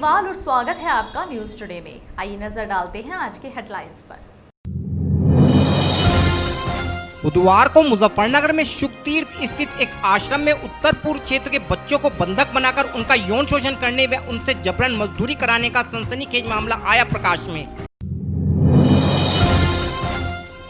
अग्रवाल और स्वागत है आपका न्यूज टुडे में। आइए नजर डालते हैं आज के हेडलाइंस पर। बुधवार को मुजफ्फरनगर में शुकतीर्थ स्थित एक आश्रम में उत्तर पूर्व क्षेत्र के बच्चों को बंधक बनाकर उनका यौन शोषण करने व उनसे जबरन मजदूरी कराने का सनसनीखेज मामला आया प्रकाश में।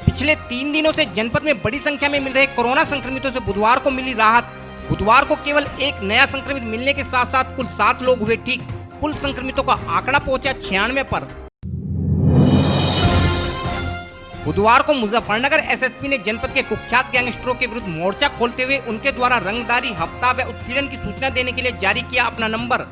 पिछले 3 दिनों से जनपद में बड़ी संख्या में मिल रहे कोरोना संक्रमितों से बुधवार को मिली राहत। बुधवार को केवल एक नया संक्रमित मिलने के साथ साथ कुल 7 लोग हुए ठीक। कुल संक्रमितों का आंकड़ा पहुंचा 96 पर। बुधवार को मुजफ्फरनगर एसएसपी ने जनपद के कुख्यात गैंगस्टरों के विरुद्ध मोर्चा खोलते हुए उनके द्वारा रंगदारी, हफ्ता व उत्पीड़न की सूचना देने के लिए जारी किया अपना नंबर।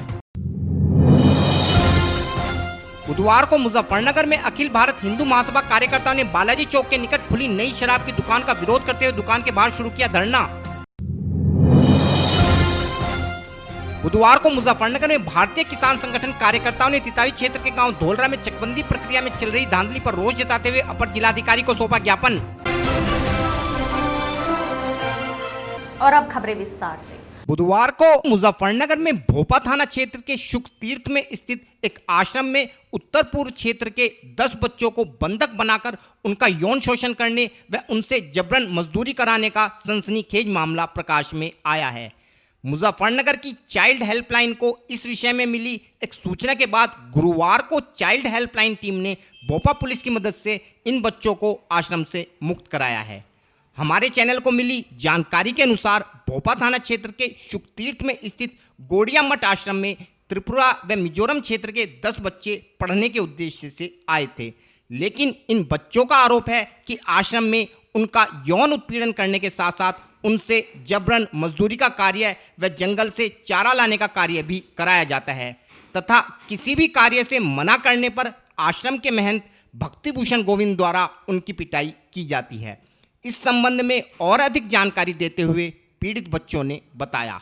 बुधवार को मुजफ्फरनगर में अखिल भारत हिंदू महासभा कार्यकर्ताओं ने बालाजी चौक के निकट खुली नई शराब की दुकान का विरोध करते हुए दुकान के बाहर शुरू किया धरना। बुधवार को मुजफ्फरनगर में भारतीय किसान संगठन कार्यकर्ताओं ने तितावी क्षेत्र के गांव धोलरा में चकबंदी प्रक्रिया में चल रही धांधली पर रोष जताते हुए अपर जिलाधिकारी को सौंपा ज्ञापन। और अब खबरें विस्तार से। बुधवार को मुजफ्फरनगर में भोपा थाना क्षेत्र के शुकतीर्थ में स्थित एक आश्रम में उत्तर पूर्व क्षेत्र के 10 बच्चों को बंधक बनाकर उनका यौन शोषण करने व उनसे जबरन मजदूरी कराने का सनसनीखेज मामला प्रकाश में आया है। मुजफ्फरनगर की चाइल्ड हेल्पलाइन को इस विषय में मिली एक सूचना के बाद गुरुवार को चाइल्ड हेल्पलाइन टीम ने भोपा पुलिस की मदद से इन बच्चों को आश्रम से मुक्त कराया है। हमारे चैनल को मिली जानकारी के अनुसार भोपा थाना क्षेत्र के शुकतीर्थ में स्थित गोड़िया मठ आश्रम में त्रिपुरा व मिजोरम क्षेत्र के 10 बच्चे पढ़ने के उद्देश्य से आए थे, लेकिन इन बच्चों का आरोप है कि आश्रम में उनका यौन उत्पीड़न करने के साथ साथ उनसे जबरन मजदूरी का कार्य व जंगल से चारा लाने का कार्य भी कराया जाता है तथा किसी भी कार्य से मना करने पर आश्रम के महंत भक्तिभूषण गोविंद द्वारा उनकी पिटाई की जाती है। इस संबंध में और अधिक जानकारी देते हुए पीड़ित बच्चों ने बताया।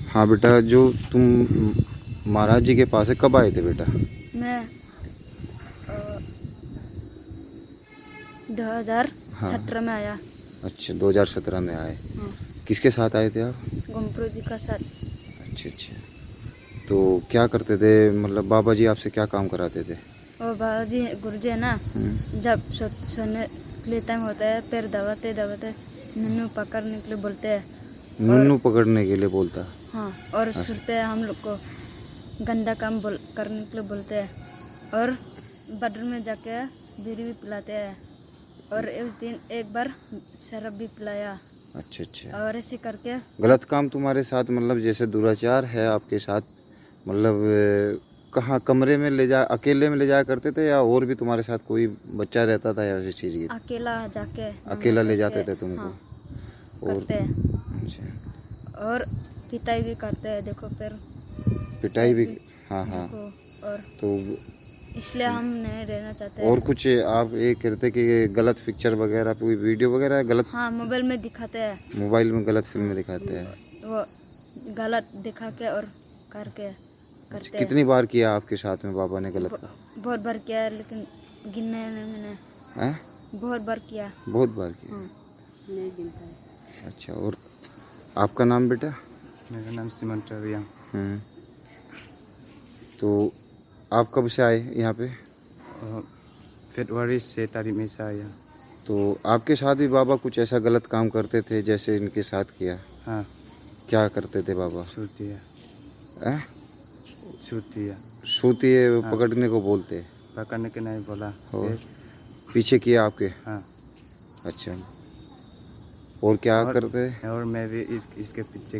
हाँ बेटा, जो तुम महाराज जी के पास है कब आए थे बेटा? मैं 2017 में आया। अच्छा, 2017 में आए। हाँ। किसके साथ आए थे आप? गुमप्रो जी का साथ। अच्छा अच्छा, तो क्या करते थे, मतलब बाबा जी आपसे क्या काम कराते थे? और बाबा जी गुरु जी है ना, जब सोने के लिए टाइम होता है फिर दबाते दबाते नन्नू पकड़ने के लिए बोलते हैं। नन्नू पकड़ने के लिए बोलता? हाँ, और सुनते हैं हम लोग को गंदा काम करने के लिए बोलते हैं और बेडरूम में जाके बीड़ी भी पिलाते हैं और उस दिन एक बार शराब भी पिलाया। अच्छा अच्छा, और ऐसे करके गलत काम तुम्हारे साथ, मतलब जैसे दुराचार है आपके साथ, मतलब कहाँ कमरे में अकेले में ले जाया करते थे या और भी तुम्हारे साथ कोई बच्चा रहता था या ऐसी चीज़ की? अकेला ले जाते थे तुमको? हाँ, और करते हैं। अच्छा, और पिटाई भी करते हैं, देखो फिर पिटाई भी? हाँ हाँ। और तो इसलिए हम नहीं रहना चाहते। और कुछ आप ये कहते कि गलत पिक्चर वगैरह, कोई वीडियो वगैरह गलत? हाँ, मोबाइल में दिखाते हैं। मोबाइल में गलत फिल्में दिखाते हैं? वो गलत दिखा के और करके करते हैं। कितनी बार किया आपके साथ में बाबा ने गलत काम? बहुत बार किया है, लेकिन गिनने नहीं मैंने। हैं? बहुत बार किया। बहुत बार किया? हाँ, नहीं गिनता है। अच्छा, और आपका नाम बेटा? मेरा नाम सीमंत रविया। तो आप कब से आए यहाँ पे? फरवरी 6 तारीख में से आया। तो आपके साथ भी बाबा कुछ ऐसा गलत काम करते थे जैसे इनके साथ किया? हाँ। क्या करते थे बाबा? छूट दिया। हैं? छूट दिया। सूती है? हाँ। पकड़ने को बोलते? पकड़ने के नहीं बोला। पीछे किया आपके? हाँ। अच्छा, और क्या करते? और मैं भी इसके पीछे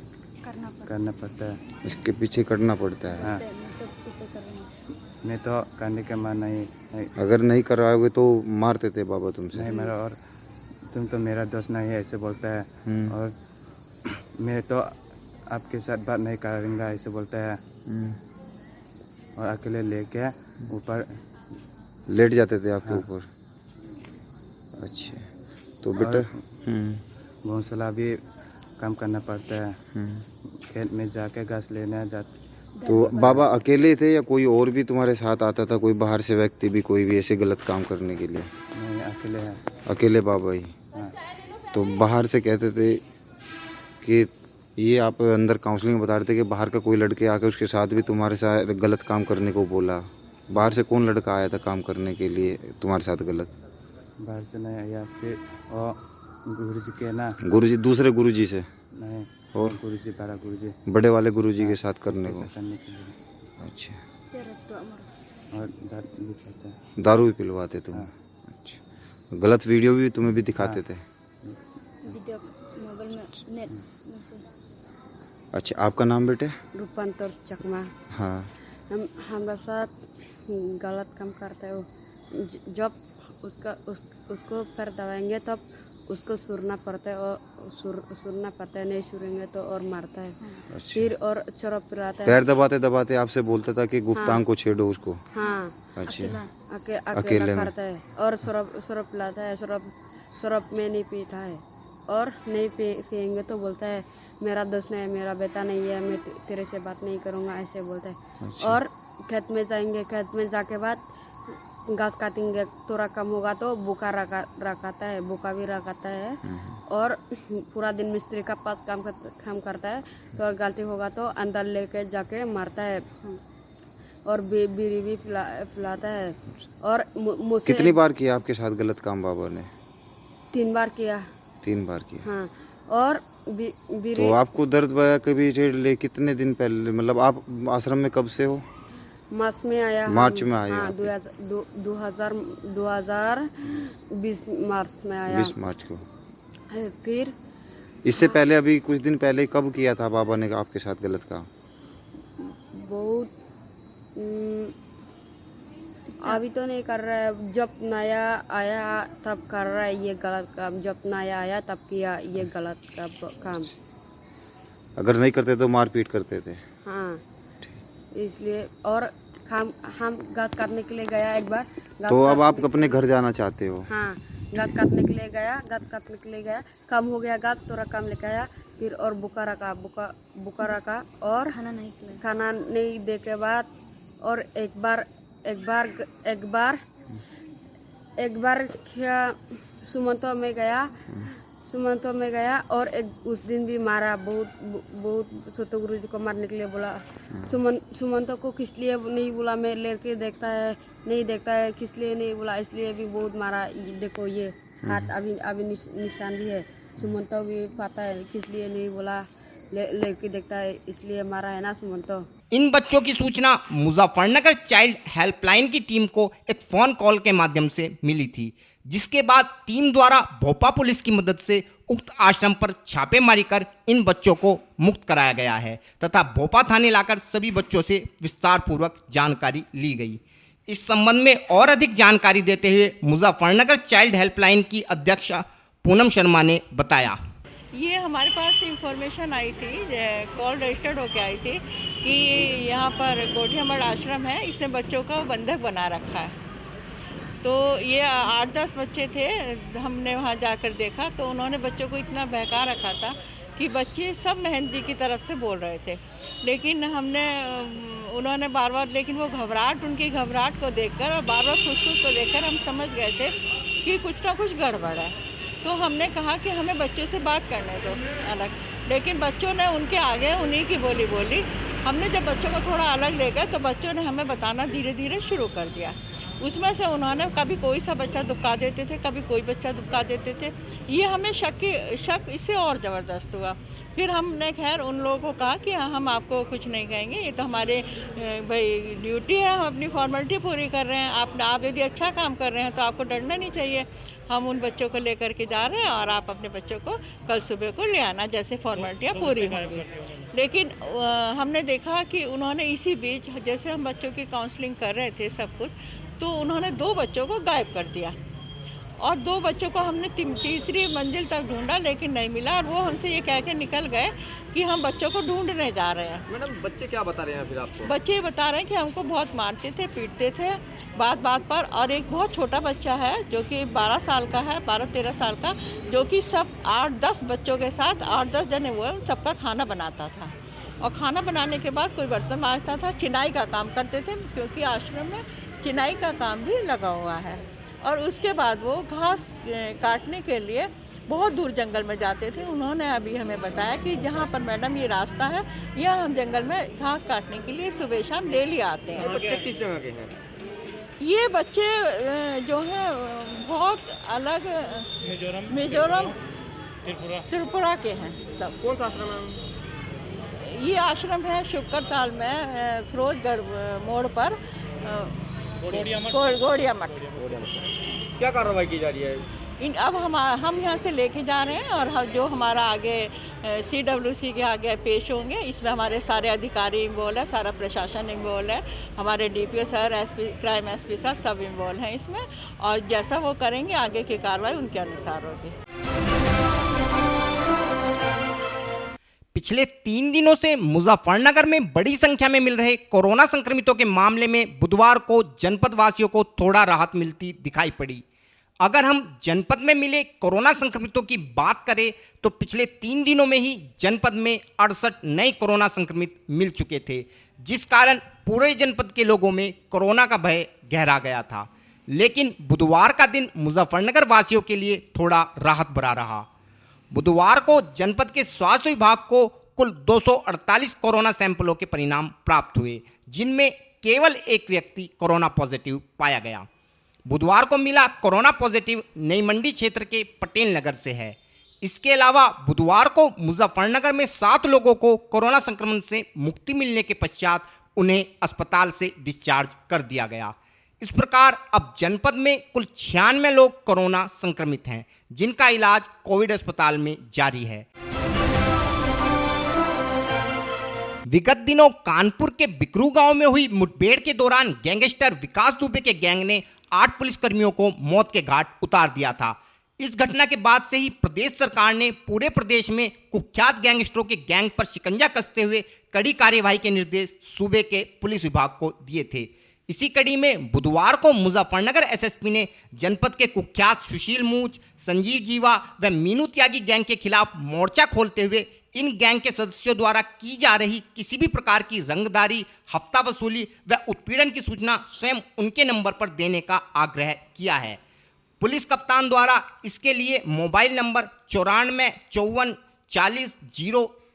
करना पड़ता है। इसके पीछे करना पड़ता है? हाँ। मैं तो करने का मन नहीं। अगर नहीं करवाओगे तो मारते थे बाबा तुमसे? नहीं मेरा, और तुम तो मेरा दोस्त नहीं है ऐसे बोलता है। और मैं तो आपके साथ बात नहीं करूँगा ऐसे बोलता है। और अकेले लेके ऊपर लेट जाते थे आपके ऊपर? अच्छा, तो बेटा घोंसला भी काम करना पड़ता है। खेत में जाके घास लेने जाते। तो बाबा अकेले थे या कोई और भी तुम्हारे साथ आता था, कोई बाहर से व्यक्ति भी, कोई भी ऐसे गलत काम करने के लिए? नहीं, अकेले है। अकेले बाबा ही? हाँ। तो बाहर से कहते थे कि ये आप अंदर काउंसलिंग बता रहे थे कि बाहर का कोई लड़के आके उसके साथ भी तुम्हारे साथ गलत काम करने को बोला। बाहर से कौन लड़का आया था काम करने के लिए तुम्हारे साथ गलत? बाहर से नहीं आया, फिर और गुरुजी के ना, गुरुजी, दूसरे गुरुजी से? नहीं, और गुरुजी, बड़ा गुरुजी, बड़े वाले गुरुजी के साथ करने को? करने के लिए। अच्छा, और दारू भी पीते हैं। दारू भी पिलवाते तुम? हाँ। अच्छा, गलत वीडियो भी तुम्हें भी दिखाते थे? वीडियो मोबाइल में नेट में से। अच्छा, आपका नाम बेटे? रूपांतर चकमा। हाँ। हमारे साथ गलत काम करता है वो। जब उसको पैर दबाएंगे तब उसको सुरना पड़ता है, और सुरना पड़ता है, नहीं सुरेंगे तो और मारता है। अच्छा। फिर और शराब पिलाता है। पैर दबाते दबाते आपसे बोलता था कि गुप्तांग को छेड़ो उसको? हाँ। अच्छा, अकेला करता है और शराब पिलाता है। शराब में नहीं पीता है, और नहीं पिएंगे तो बोलता है मेरा दोस्त नहीं है, मेरा बेटा नहीं है, मैं तेरे से बात नहीं करूँगा, ऐसे बोलता है। अच्छा। और खेत में जाएंगे, खेत में जाके बाद घास काटेंगे, थोड़ा कम होगा तो बुका रखाता है, बुका भी रखाता है। और पूरा दिन मिस्त्री का पास काम करता है, तो और गलती होगा तो अंदर लेके जाके मारता है, और बीड़ी भी पिलाता है। और मुझसे कितनी बार किया आपके साथ गलत काम बाबा ने? 3 बार किया। 3 बार किया? हाँ। और बीड़ी। तो आपको दर्द वगैरह कभी ले कितने दिन पहले, मतलब आप आश्रम में कब से हो? मार्च में आया। मार्च में आया? हाँ, 2020 मार्च में आया। 20 मार्च को। फिर इससे पहले अभी कुछ दिन पहले कब किया था बाबा ने आपके साथ गलत काम? बहुत अभी तो नहीं कर रहा है, जब नया आया तब कर रहा है ये गलत काम, जब नया आया तब किया ये गलत काम। अगर नहीं करते तो मारपीट करते थे? हाँ, इसलिए। और हम घास काटने के लिए गया एक बार। तो अब आप अपने घर जाना चाहते हो? हाँ, घास काटने के लिए गया, कम हो गया घास, थोड़ा कम लेके आया। फिर और बुका रखा और खाना नहीं दे के बाद, और एक बार क्या सुमंतो में गया और उस दिन भी मारा, बहुत सतो गुरु जी को मारने के लिए बोला। सुमंतो को किस लिए नहीं बोला, मैं लेके देखता है किस लिए नहीं बोला, इसलिए भी बहुत मारा। देखो ये हाथ अभी निशान भी है, सुमंतो भी पता है किस लिए नहीं बोला, लेके देखता है इसलिए मारा है ना सुमंतो। इन बच्चों की सूचना मुजफ्फरनगर चाइल्ड हेल्पलाइन की टीम को एक फ़ोन कॉल के माध्यम से मिली थी, जिसके बाद टीम द्वारा भोपा पुलिस की मदद से उक्त आश्रम पर छापेमारी कर इन बच्चों को मुक्त कराया गया है तथा भोपा थाने लाकर सभी बच्चों से विस्तार पूर्वक जानकारी ली गई। इस संबंध में और अधिक जानकारी देते हुए मुजफ्फरनगर चाइल्ड हेल्पलाइन की अध्यक्ष पूनम शर्मा ने बताया। ये हमारे पास इंफॉर्मेशन आई थी, कॉल रजिस्टर्ड होके आई थी कि यहाँ पर कोठियामठ आश्रम है, इसने बच्चों का बंधक बना रखा है। तो ये 8-10 बच्चे थे, हमने वहाँ जाकर देखा तो उन्होंने बच्चों को इतना बहका रखा था कि बच्चे सब मेहंदी की तरफ से बोल रहे थे। लेकिन उन्होंने बार बार, लेकिन वो उनकी घबराहट को देखकर और बार बार फुसफुस को देखकर हम समझ गए थे कि कुछ ना कुछ गड़बड़ है। तो हमने कहा कि हमें बच्चों से बात करने दो अलग, लेकिन बच्चों ने उनके आगे उन्हीं की बोली। हमने जब बच्चों को थोड़ा अलग ले गए तो बच्चों ने हमें बताना धीरे धीरे शुरू कर दिया। उसमें से उन्होंने कभी कोई सा बच्चा दुबका देते थे, कभी कोई बच्चा दुबका देते थे। ये हमें शक इससे और ज़बरदस्त हुआ। फिर हमने खैर उन लोगों को कहा कि हम आपको कुछ नहीं कहेंगे, ये तो हमारे भाई ड्यूटी है, हम अपनी फॉर्मेलिटी पूरी कर रहे हैं। आप यदि अच्छा काम कर रहे हैं तो आपको डरना नहीं चाहिए। हम उन बच्चों को लेकर के जा रहे हैं और आप अपने बच्चों को कल सुबह को ले आना, जैसे फॉर्मेलिटियाँ पूरी होंगी। लेकिन हमने देखा कि उन्होंने इसी बीच, जैसे हम बच्चों की काउंसलिंग कर रहे थे सब कुछ, तो उन्होंने 2 बच्चों को गायब कर दिया और 2 बच्चों को हमने तीसरी मंजिल तक ढूंढा लेकिन नहीं मिला। और वो हमसे ये कह के निकल गए कि हम बच्चों को ढूंढने जा रहे हैं। मैडम, बच्चे क्या बता रहे हैं फिर आपको? बच्चे ये बता रहे हैं कि हमको बहुत मारते थे, पीटते थे बात पर। और एक बहुत छोटा बच्चा है जो कि 12 साल का है, 12-13 साल का, जो कि सब 8-10 बच्चों के साथ 8-10 जने वो सबका खाना बनाता था। और खाना बनाने के बाद कोई बर्तन मांजता था, चिनाई का काम करते थे, क्योंकि आश्रम में चिनाई का काम भी लगा हुआ है। और उसके बाद वो घास काटने के लिए बहुत दूर जंगल में जाते थे। उन्होंने अभी हमें बताया कि जहाँ पर मैडम ये रास्ता है, यह हम जंगल में घास काटने के लिए सुबह शाम डेली आते हैं। बच्चे किस जगह के हैं? ये बच्चे जो हैं बहुत अलग मिजोरम त्रिपुरा के हैं सब। कौन सा आश्रम है? ये आश्रम है शुक्र ताल में, फिरोजगढ़ मोड़ पर, गोड़िया मठ। क्या कार्रवाई की जा रही है? अब हम यहाँ से लेके जा रहे हैं और जो हमारा आगे CWC के आगे पेश होंगे, इसमें हमारे सारे अधिकारी इन्वॉल्व है, सारा प्रशासन इन्वॉल्व है, हमारे DPO sir, SP crime SP sir सब इन्वॉल्व हैं इसमें, और जैसा वो करेंगे आगे की कार्रवाई उनके अनुसार होगी। पिछले 3 दिनों से मुजफ्फरनगर में बड़ी संख्या में मिल रहे कोरोना संक्रमितों के मामले में बुधवार को जनपद वासियों को थोड़ा राहत मिलती दिखाई पड़ी। अगर हम जनपद में मिले कोरोना संक्रमितों की बात करें तो पिछले 3 दिनों में ही जनपद में 68 नए कोरोना संक्रमित मिल चुके थे, जिस कारण पूरे जनपद के लोगों में कोरोना का भय गहरा गया था। लेकिन बुधवार का दिन मुजफ्फरनगर वासियों के लिए थोड़ा राहत भरा रहा। बुधवार को जनपद के स्वास्थ्य विभाग को कुल 248 कोरोना सैंपलों के परिणाम प्राप्त हुए, जिनमें केवल एक व्यक्ति कोरोना पॉजिटिव पाया गया। बुधवार को मिला कोरोना पॉजिटिव नई मंडी क्षेत्र के पटेल नगर से है। इसके अलावा बुधवार को मुजफ्फरनगर में 7 लोगों को कोरोना संक्रमण से मुक्ति मिलने के पश्चात उन्हें अस्पताल से डिस्चार्ज कर दिया गया। इस प्रकार अब जनपद में कुल 96 लोग कोरोना संक्रमित हैं, जिनका इलाज कोविड अस्पताल में जारी है। विगत दिनों कानपुर के बिकरू गांव में हुई मुठभेड़ के दौरान गैंगस्टर विकास दुबे के गैंग ने 8 पुलिसकर्मियों को मौत के घाट उतार दिया था। इस घटना के बाद से ही प्रदेश सरकार ने पूरे प्रदेश में कुख्यात गैंगस्टरों के गैंग पर शिकंजा कसते हुए कड़ी कार्यवाही के निर्देश सूबे के पुलिस विभाग को दिए थे। इसी कड़ी में बुधवार को मुजफ्फरनगर SSP ने जनपद के कुख्यात सुशील मूच, संजीव जीवा व मीनू त्यागी गैंग के खिलाफ मोर्चा खोलते हुए इन गैंग के सदस्यों द्वारा की जा रही किसी भी प्रकार की रंगदारी, हफ्ता वसूली व उत्पीड़न की सूचना स्वयं उनके नंबर पर देने का आग्रह किया है। पुलिस कप्तान द्वारा इसके लिए मोबाइल नंबर 94 54 40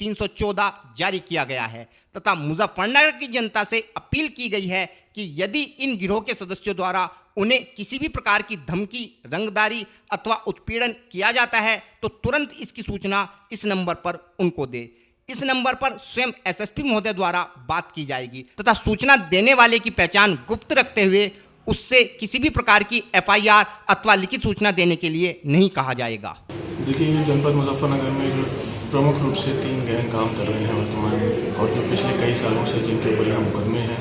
0314 जारी किया गया है तथा मुजफ्फरनगर की जनता से अपील की गई है कि यदि इन गिरोह के सदस्यों द्वारा उन्हें किसी भी प्रकार की धमकी, रंगदारी अथवा उत्पीड़न किया जाता है तो तुरंत इसकी सूचना इस नंबर पर उनको दे। इस नंबर पर स्वयं SSP महोदय द्वारा बात की जाएगी तथा सूचना देने वाले की पहचान गुप्त रखते हुए उससे किसी भी प्रकार की FIR अथवा लिखित सूचना देने के लिए नहीं कहा जाएगा। देखिए, जनपद मुजफ्फरनगर में जो प्रमुख रूप से 3 गैंग काम कर रहे हैं वर्तमान में, और जो पिछले कई सालों से जिनके ऊपर यहाँ मुकदमे हैं,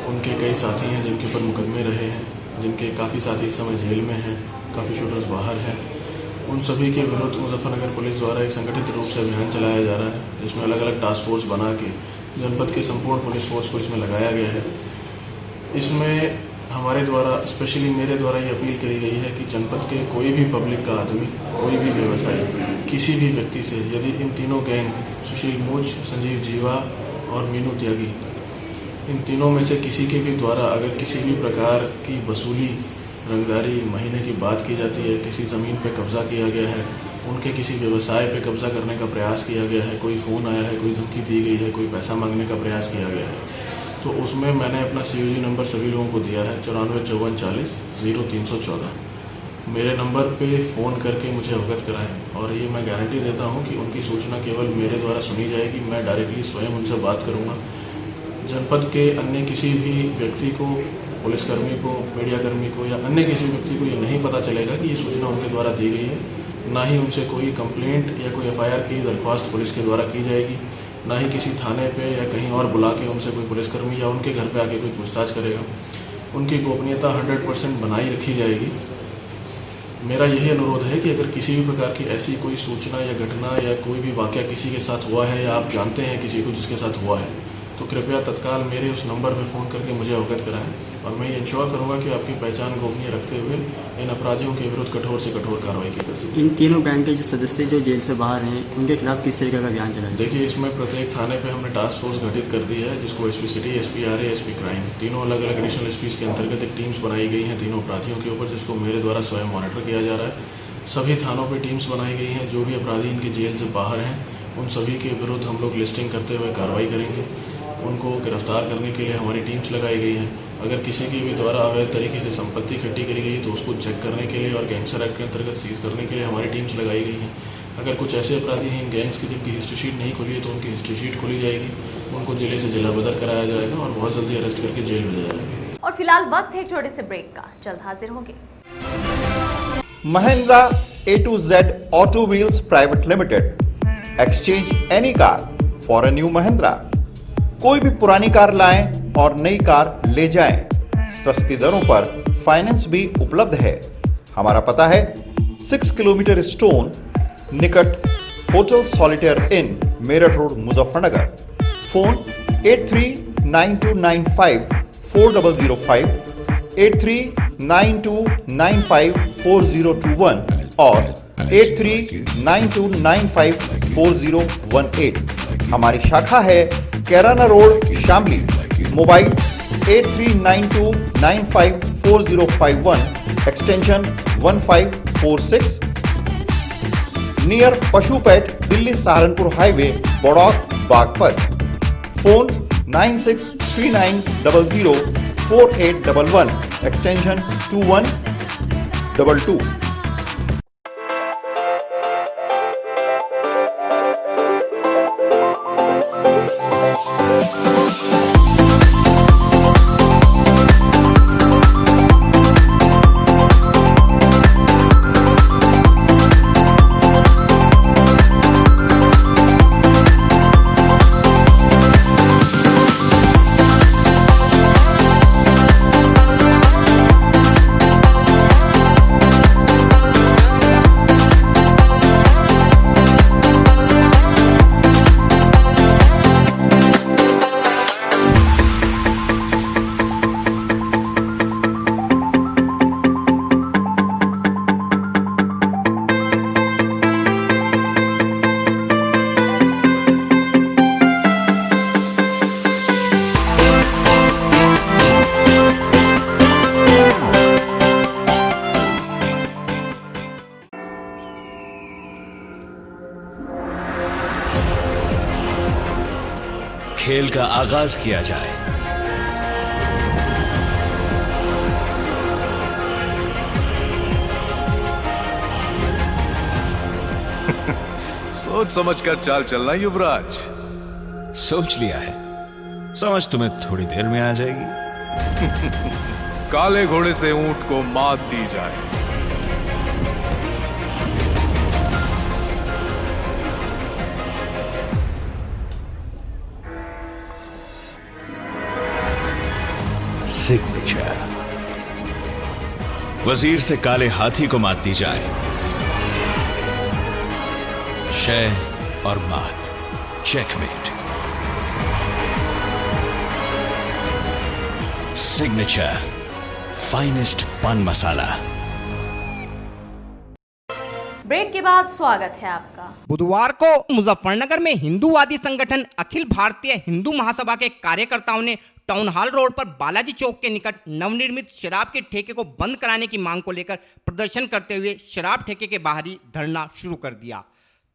उनके कई साथी हैं जिनके ऊपर मुकदमे रहे हैं, जिनके काफ़ी साथी इस समय जेल में हैं, काफ़ी शूटर्स बाहर हैं। उन सभी के विरुद्ध मुजफ्फरनगर पुलिस द्वारा एक संगठित रूप से अभियान चलाया जा रहा है, जिसमें अलग अलग टास्क फोर्स बना के जनपद के संपूर्ण पुलिस फोर्स को इसमें लगाया गया है। इसमें हमारे द्वारा, स्पेशली मेरे द्वारा ये अपील करी गई है कि जनपद के कोई भी पब्लिक का आदमी, कोई भी व्यवसायी, किसी भी व्यक्ति से यदि इन तीनों गैंग सुशील मूच, संजीव जीवा और मीनू त्यागी, इन तीनों में से किसी के भी द्वारा अगर किसी भी प्रकार की वसूली, रंगदारी, महीने की बात की जाती है, किसी ज़मीन पे कब्जा किया गया है, उनके किसी व्यवसाय पे कब्जा करने का प्रयास किया गया है, कोई फ़ोन आया है, कोई धमकी दी गई है, कोई पैसा मांगने का प्रयास किया गया है, तो उसमें मैंने अपना COG नंबर सभी लोगों को दिया है 94 54 40 0314। मेरे नंबर पे फ़ोन करके मुझे अवगत कराएं और ये मैं गारंटी देता हूँ कि उनकी सूचना केवल मेरे द्वारा सुनी जाएगी। मैं डायरेक्टली स्वयं उनसे बात करूँगा। जनपद के अन्य किसी भी व्यक्ति को, पुलिसकर्मी को, मीडियाकर्मी को या अन्य किसी व्यक्ति को ये नहीं पता चलेगा कि ये सूचना उनके द्वारा दी गई है। ना ही उनसे कोई कंप्लेंट या कोई FIR की दरख्वास्त पुलिस के द्वारा की जाएगी, ना ही किसी थाने पे या कहीं और बुला के उनसे कोई पुलिसकर्मी या उनके घर पे आके कोई पूछताछ करेगा। उनकी गोपनीयता 100% बनाई रखी जाएगी। मेरा यही अनुरोध है कि अगर किसी भी प्रकार की ऐसी कोई सूचना या घटना या कोई भी वाकया किसी के साथ हुआ है या आप जानते हैं किसी को जिसके साथ हुआ है, तो कृपया तत्काल मेरे उस नंबर पर फ़ोन करके मुझे अवगत कराएं और मैं ये इंश्योर करूँगा कि आपकी पहचान गोपनीय रखते हुए इन अपराधियों के विरुद्ध कठोर से कठोर कार्रवाई की जा सके। इन तीनों गैंग के जो सदस्य जो जेल से बाहर हैं, उनके खिलाफ किस तरीके का अभियान चलाया? देखिए, इसमें प्रत्येक थाने पे हमने टास्क फोर्स गठित कर दी है, जिसको SP city, SP RA, SP crime, तीनों अलग अलग एडिशनल SPs के अंतर्गत एक टीम्स बनाई गई हैं तीनों अपराधियों के ऊपर, जिसको मेरे द्वारा स्वयं मॉनिटर किया जा रहा है। सभी थानों पे टीम्स बनाई गई हैं। जो भी अपराधी इनके जेल से बाहर हैं उन सभी के विरुद्ध हम लोग लिस्टिंग करते हुए कार्रवाई करेंगे। उनको गिरफ्तार करने के लिए हमारी टीम्स लगाई गई हैं। अगर किसी की भी द्वारा अवैध तरीके से संपत्ति इकट्ठी करी गई तो उसको चेक करने के लिए और गैंगस्टर एक्ट के अंतर्गत सीज करने के लिए हमारी टीम्स लगाई गई हैं। अगर कुछ ऐसे अपराधी हैं इन गैंग्स की जिनकी हिस्ट्री शीट नहीं खुली है तो उनकी हिस्ट्री शीट खोली जाएगी, उनको जिले से जिला बदर कराया जाएगा और बहुत जल्दी अरेस्ट करके जेल भेजा जाएगा। और फिलहाल वक्त है एक छोटे से ब्रेक का, जल्द हाजिर होंगे। Mahindra A to Z Auto Wheels Private Limited. Exchange any car for a new Mahindra. कोई भी पुरानी कार लाएं और नई कार ले जाएं। सस्ती दरों पर फाइनेंस भी उपलब्ध है। हमारा पता है 6 किलोमीटर स्टोन निकट hotel Solitaire Inn Meerut road Muzaffarnagar. Phone 8392954005, 8392954021 और 8392954018। हमारी शाखा है Kairana road Shamli. Mobile 8392954051 extension 1546 near पशुपेट Delhi Saharanpur highway Baraut Baghpat. Phone 9639004811 extension 2122। खेल का आगाज किया जाए। सोच समझकर चाल चलना युवराज। सोच लिया है, समझ तुम्हें थोड़ी देर में आ जाएगी। काले घोड़े से ऊंट को मात दी जाए। सिग्नेचर। वजीर से काले हाथी को मात दी जाए। शय और मात, चेकमेट। सिग्नेचर फाइनेस्ट पान मसाला। ब्रेक के बाद स्वागत है आपका। बुधवार को मुजफ्फरनगर में हिंदूवादी संगठन अखिल भारतीय हिंदू महासभा के कार्यकर्ताओं ने टाउन हॉल रोड पर बालाजी चौक के निकट नवनिर्मित शराब के ठेके को बंद कराने की मांग को लेकर प्रदर्शन करते हुए शराब ठेके के बाहर ही धरना शुरू कर दिया।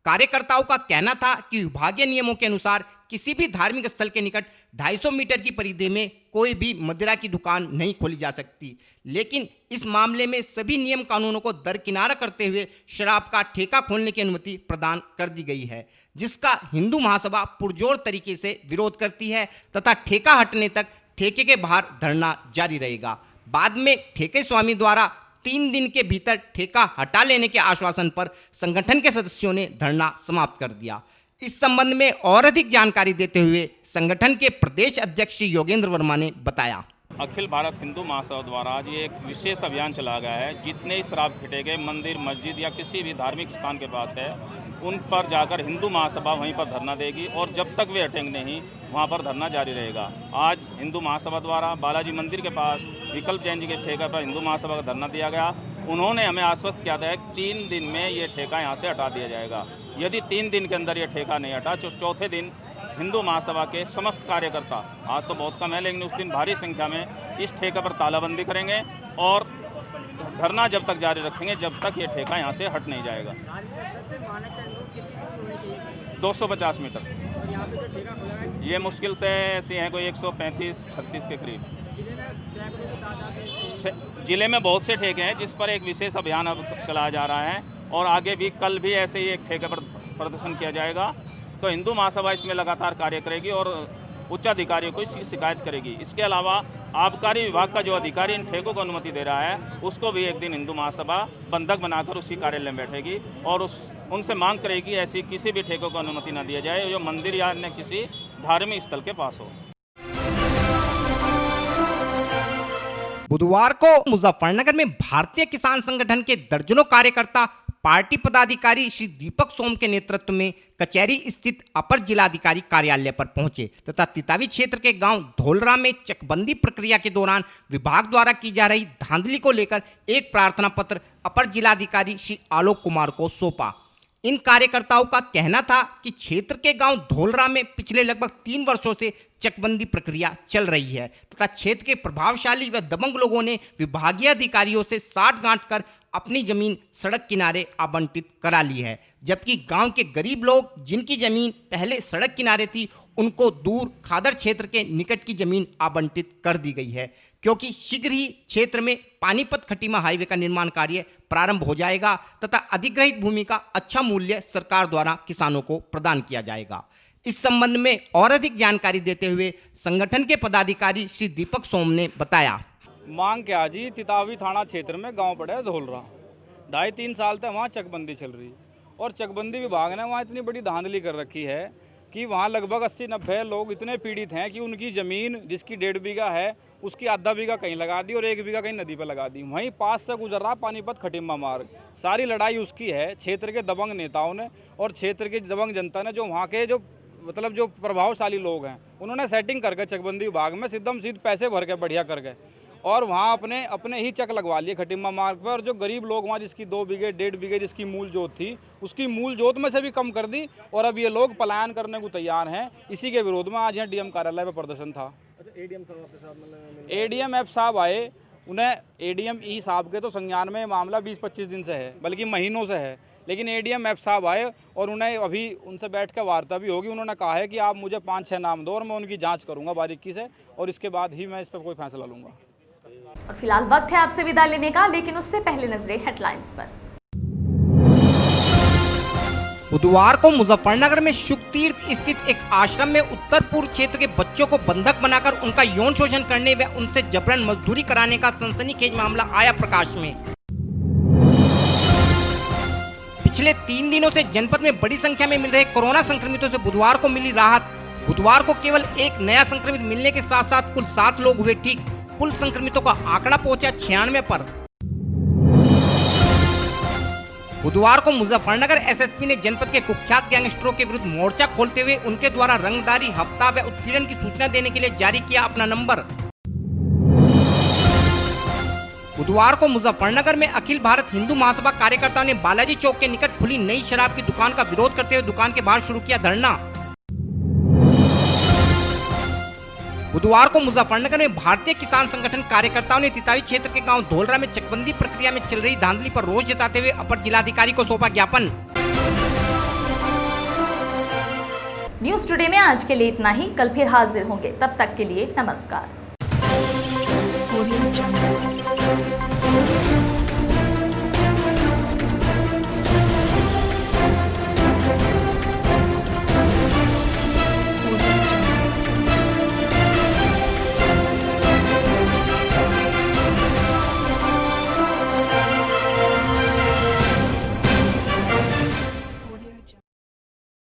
कार्यकर्ताओं का कहना था कि विभागीय नियमों के अनुसार किसी भी धार्मिक स्थल के निकट 250 मीटर की परिधि में कोई भी मदिरा की दुकान नहीं खोली जा सकती, लेकिन इस मामले में सभी नियम कानूनों को दरकिनारा करते हुए शराब का ठेका खोलने की अनुमति प्रदान कर दी गई है, जिसका हिंदू महासभा पुरजोर तरीके से विरोध करती है तथा ठेका हटने तक ठेके के बाहर धरना जारी रहेगा। बाद में ठेके स्वामी द्वारा 3 दिन के भीतर ठेका हटा लेने के आश्वासन पर संगठन के सदस्यों ने धरना समाप्त कर दिया। इस संबंध में और अधिक जानकारी देते हुए संगठन के प्रदेश अध्यक्ष योगेंद्र वर्मा ने बताया। अखिल भारत हिंदू महासभा द्वारा आज ये एक विशेष अभियान चलाया गया है। जितने शराब ठेके गए मंदिर मस्जिद या किसी भी धार्मिक स्थान के पास है, उन पर जाकर हिंदू महासभा वहीं पर धरना देगी और जब तक वे हटेंगे नहीं वहाँ पर धरना जारी रहेगा। आज हिंदू महासभा द्वारा बालाजी मंदिर के पास विकल्प जैन जी के ठेका पर हिंदू महासभा का धरना दिया गया। उन्होंने हमें आश्वस्त किया था कि 3 दिन में ये ठेका यहाँ से हटा दिया जाएगा। यदि 3 दिन के अंदर ये ठेका नहीं हटा तो चौथे दिन हिंदू महासभा के समस्त कार्यकर्ता, आज तो बहुत कम है लेकिन उस दिन भारी संख्या में इस ठेके पर तालाबंदी करेंगे और धरना जब तक जारी रखेंगे जब तक ये ठेका यहाँ से हट नहीं जाएगा। 250 मीटर ये मुश्किल से ऐसी हैं कोई 135-36 के करीब। ज़िले में बहुत से ठेके हैं जिस पर एक विशेष अभियान अब चलाया जा रहा है और आगे भी कल भी ऐसे ही एक ठेके पर प्रदर्शन किया जाएगा। तो हिंदू महासभा इसमें लगातार कार्य करेगी और उच्च अधिकारियों को इसकी शिकायत करेगी। इसके अलावा आबकारी विभाग का जो अधिकारी इन ठेकों को अनुमति दे रहा है उसको भी एक दिन हिंदू महासभा बंधक बनाकर उसी कार्यालय में बैठेगी और उनसे मांग करेगी ऐसी किसी भी ठेकों को अनुमति न दिया जाए जो मंदिर या अन्य किसी धार्मिक स्थल के पास हो। बुधवार को मुजफ्फरनगर में भारतीय किसान संगठन के दर्जनों कार्यकर्ता पार्टी पदाधिकारी श्री दीपक सोम के नेतृत्व में कचहरी स्थित अपर जिलाधिकारी कार्यालय पर पहुंचे तथा तितावी क्षेत्र के गांव धोलरा में चकबंदी प्रक्रिया के दौरान विभाग द्वारा की जा रही धांधली को लेकर एक प्रार्थना पत्र अपर जिलाधिकारी श्री आलोक कुमार को सौंपा। इन कार्यकर्ताओं का कहना था कि क्षेत्र के गांव धोलरा में पिछले लगभग 3 वर्षों से चकबंदी प्रक्रिया चल रही है तथा क्षेत्र के प्रभावशाली व दबंग लोगों ने विभागीय अधिकारियों से साठगांठ कर अपनी जमीन सड़क किनारे आवंटित करा ली है, जबकि गांव के गरीब लोग जिनकी जमीन पहले सड़क किनारे थी उनको दूर खादर क्षेत्र के निकट की जमीन आवंटित कर दी गई है, क्योंकि शीघ्र ही क्षेत्र में पानीपत खटीमा हाईवे का निर्माण कार्य प्रारंभ हो जाएगा तथा अधिग्रहित भूमि का अच्छा मूल्य सरकार द्वारा किसानों को प्रदान किया जाएगा। इस संबंध में और अधिक जानकारी देते हुए संगठन के पदाधिकारी श्री दीपक सोम ने बताया। मांग क्या जी, तितावी थाना क्षेत्र में गांव पड़ा है धोलरा, 2.5-3 साल तक वहाँ चकबंदी चल रही और चकबंदी विभाग ने वहाँ इतनी बड़ी धांधली कर रखी है कि वहाँ लगभग 80-90 लोग इतने पीड़ित हैं कि उनकी ज़मीन जिसकी 1.5 बीघा है उसकी आधा बीघा कहीं लगा दी और 1 बीघा कहीं नदी पर लगा दी। वहीं पास से गुजर रहा पानीपत खटीमा मार्ग, सारी लड़ाई उसकी है क्षेत्र के दबंग नेताओं ने और क्षेत्र की दबंग जनता ने, जो वहाँ के जो प्रभावशाली लोग हैं उन्होंने सेटिंग करके चकबंदी विभाग में सिद्धम सिद्ध पैसे भर के बढ़िया कर गए और वहाँ अपने ही चक लगवा लिए खटीमा मार्ग पर। और जो गरीब लोग वहाँ जिसकी 2 बीघे 1.5 बीघे जिसकी मूल जोत थी उसकी मूल जोत में से भी कम कर दी और अब ये लोग पलायन करने को तैयार हैं। इसी के विरोध में आज यहाँ डीएम कार्यालय पर प्रदर्शन था। एडीएम एफ साहब आए, उन्हें एडीएम ई साहब के तो संज्ञान में मामला 20-25 दिन से है, बल्कि महीनों से है, लेकिन एडीएम एफ साहब आए और उन्हें अभी उनसे बैठ कर वार्ता भी होगी। उन्होंने कहा है कि आप मुझे 5-6 नाम दो और मैं उनकी जांच करूंगा बारीकी से और इसके बाद ही मैं इस पर कोई फैसला लूंगा। और फिलहाल वक्त है आपसे विदा लेने का, लेकिन उससे पहले नजरें हेडलाइंस पर। बुधवार को मुजफ्फरनगर में शुकतीर्थ स्थित एक आश्रम में उत्तर पूर्व क्षेत्र के बच्चों को बंधक बनाकर उनका यौन शोषण करने व उनसे जबरन मजदूरी कराने का सनसनीखेज मामला आया प्रकाश में। पिछले 3 दिनों से जनपद में बड़ी संख्या में मिल रहे कोरोना संक्रमितों से बुधवार को मिली राहत। बुधवार को केवल एक नया संक्रमित मिलने के साथ साथ कुल 7 लोग हुए ठीक। कुल संक्रमितों का आंकड़ा पहुंचा 96 पर। बुधवार को मुजफ्फरनगर एसएसपी ने जनपद के कुख्यात गैंगस्टरों के विरुद्ध मोर्चा खोलते हुए उनके द्वारा रंगदारी, हफ्ता व उत्पीड़न की सूचना देने के लिए जारी किया अपना नंबर। बुधवार को मुजफ्फरनगर में अखिल भारत हिंदू महासभा कार्यकर्ताओं ने बालाजी चौक के निकट खुली नई शराब की दुकान का विरोध करते हुए दुकान के बाहर शुरू किया धरना। बुधवार को मुजफ्फरनगर में भारतीय किसान संगठन कार्यकर्ताओं ने तितावी क्षेत्र के गांव धोलरा में चकबंदी प्रक्रिया में चल रही धांधली पर रोष जताते हुए अपर जिलाधिकारी को सौंपा ज्ञापन। न्यूज टुडे में आज के लिए इतना ही। कल फिर हाजिर होंगे, तब तक के लिए नमस्कार।